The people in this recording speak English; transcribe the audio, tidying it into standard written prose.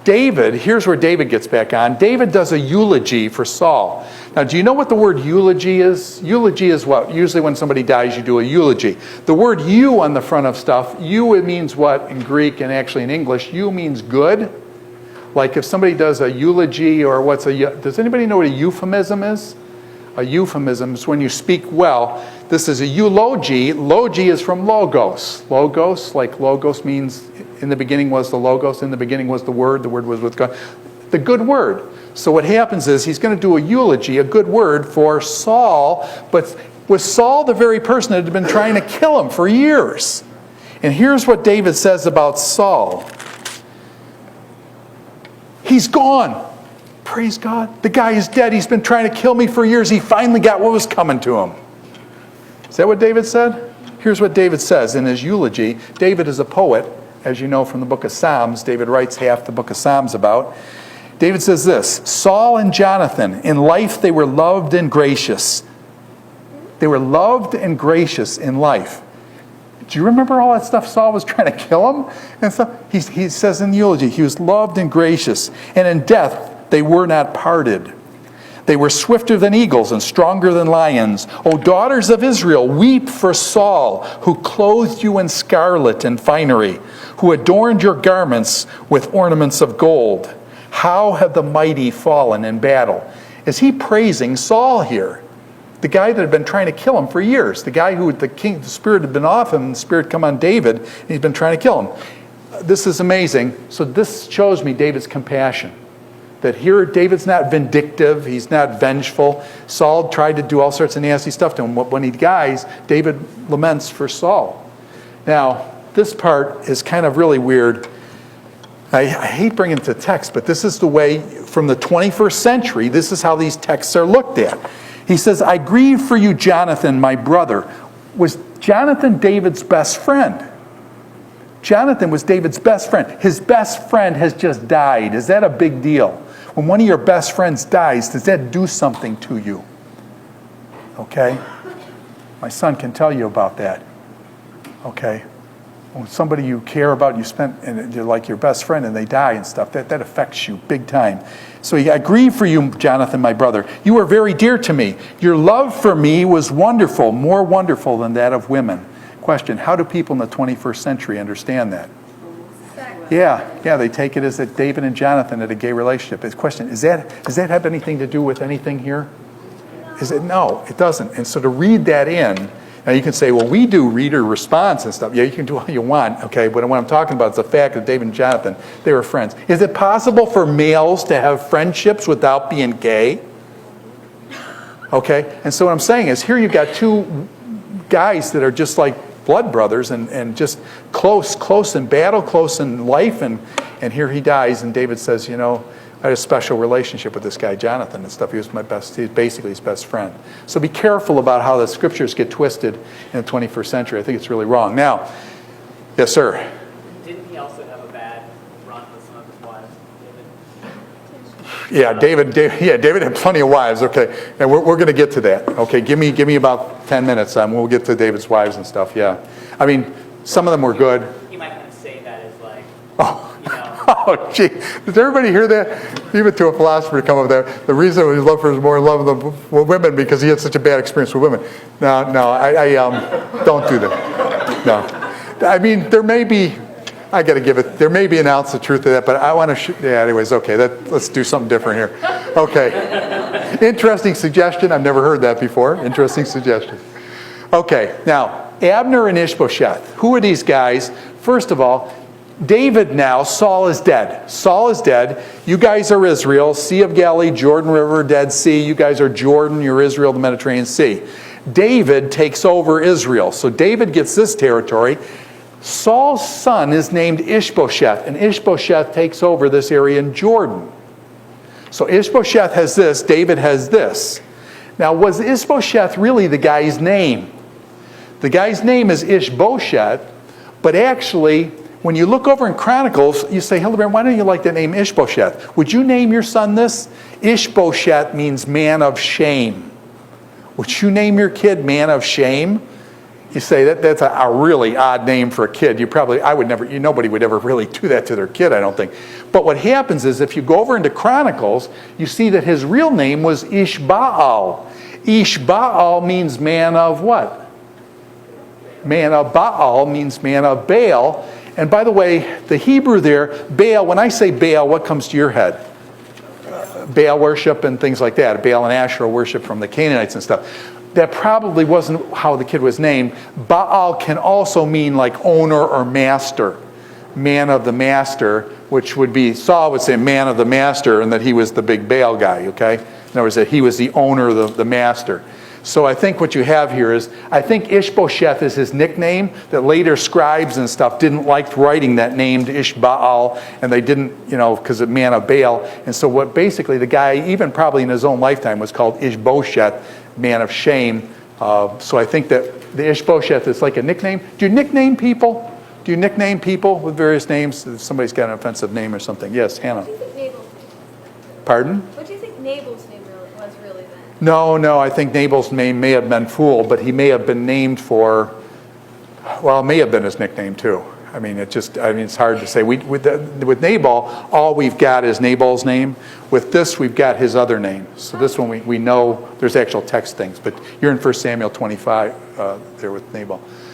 David, here's where David gets back on. David does a eulogy for Saul. Now, do you know what the word eulogy is? Eulogy is what? Usually when somebody dies, you do a eulogy. The word "you" on the front of stuff, "you" it means what in Greek and actually in English? "You" means good. Like if somebody does a eulogy or does anybody know what a euphemism is? A euphemism is when you speak well. This is a eulogy. Logi is from logos. Logos, like logos means in the beginning was the logos, in the beginning was the word was with God. The good word. So what happens is he's going to do a eulogy, a good word for Saul, but was Saul the very person that had been trying to kill him for years? And here's what David says about Saul. He's gone. Praise God. The guy is dead. He's been trying to kill me for years. He finally got what was coming to him. Is that what David said? Here's what David says in his eulogy. David is a poet, as you know from the book of Psalms. David writes half the book of Psalms about. David says this, Saul and Jonathan, in life they were loved and gracious. They were loved and gracious in life. Do you remember all that stuff Saul was trying to kill him? And stuff? He says in the eulogy, he was loved and gracious. And in death, they were not parted. They were swifter than eagles and stronger than lions. O daughters of Israel, weep for Saul, who clothed you in scarlet and finery, who adorned your garments with ornaments of gold. How have the mighty fallen in battle? Is he praising Saul here? The guy that had been trying to kill him for years. The guy who the spirit had been off him, and the spirit come on David, and he's been trying to kill him. This is amazing. So this shows me David's compassion. That here David's not vindictive, he's not vengeful. Saul tried to do all sorts of nasty stuff to him. When he dies, David laments for Saul. Now, this part is kind of really weird. I hate bringing it to text, but this is the way, from the 21st century, this is how these texts are looked at. He says, I grieve for you, Jonathan, my brother. Was Jonathan David's best friend? Jonathan was David's best friend. His best friend has just died. Is that a big deal? When one of your best friends dies, does that do something to you? Okay? My son can tell you about that. Okay? When somebody you care about, you spent, and you're like your best friend, and they die and stuff, that affects you big time. So I grieve for you, Jonathan, my brother. You are very dear to me. Your love for me was wonderful, more wonderful than that of women. Question, how do people in the 21st century understand that? Yeah, they take it as that David and Jonathan had a gay relationship. The question, does that have anything to do with anything here? No, it doesn't. And so to read that in, now you can say, well, we do reader response and stuff. Yeah, you can do all you want, okay? But what I'm talking about is the fact that David and Jonathan, they were friends. Is it possible for males to have friendships without being gay? Okay, and so what I'm saying is here you've got two guys that are just like blood brothers and just close in battle, close in life, and here he dies, and David says, you know, I had a special relationship with this guy, Jonathan, and stuff. He was basically his best friend. So be careful about how the scriptures get twisted in the 21st century. I think it's really wrong. Now, yes, sir? Didn't he also have a bad run with some of his wives, Yeah, David had plenty of wives. Okay, and we're going to get to that. Okay, give me about 10 minutes. We'll get to David's wives and stuff. Yeah, I mean, some of them were good. You might kind of say that as like, oh, gee, does everybody hear that? Even to a philosopher to come up there, the reason his love for is more in love with women because he had such a bad experience with women. No, I don't do that. No, I mean there may be. I got to give it. There may be an ounce of truth to that, but I want to. Yeah. Anyways, okay. Let's do something different here. Okay. Interesting suggestion. I've never heard that before. Interesting suggestion. Okay. Now, Abner and Ishbosheth. Who are these guys? First of all, David now. Saul is dead. Saul is dead. You guys are Israel. Sea of Galilee, Jordan River, Dead Sea. You guys are Jordan. You're Israel, the Mediterranean Sea. David takes over Israel. So David gets this territory. Saul's son is named Ishbosheth, and Ishbosheth takes over this area in Jordan. So Ishbosheth has this, David has this. Now, was Ishbosheth really the guy's name? The guy's name is Ishbosheth, but actually, when you look over in Chronicles, you say, Hildebrandt, why don't you like the name Ishbosheth? Would you name your son this? Ishbosheth means man of shame. Would you name your kid man of shame? You say that's a really odd name for a kid. Nobody would ever really do that to their kid, I don't think. But what happens is if you go over into Chronicles, you see that his real name was Ishbaal. Ishbaal means man of what? Man of Baal means man of Baal. And by the way, the Hebrew there, Baal, when I say Baal, what comes to your head? Baal worship and things like that. Baal and Asherah worship from the Canaanites and stuff. That probably wasn't how the kid was named. Baal can also mean like owner or master. Man of the master, which would be, Saul would say man of the master, and that he was the big Baal guy, okay? In other words, that he was the owner, the master. So I think what you have here is, I think Ishbosheth is his nickname, that later scribes and stuff didn't like writing that name to Ishbaal, and they didn't, because of man of Baal. And so what basically the guy, even probably in his own lifetime, was called Ishbosheth, man of shame. So I think that the Ishbosheth is like a nickname. Do you nickname people? Do you nickname people with various names? If somebody's got an offensive name or something. Yes, Hannah. What do you think Nabal's name was? Pardon? What do you think Nabal's name was really then? No, I think Nabal's name may have been Fool, but he may have been named for, well, it may have been his nickname too. I mean, it's hard to say. With Nabal, all we've got is Nabal's name. With this, we've got his other name. So this one, we know there's actual text things. But you're in 1 Samuel 25 there with Nabal.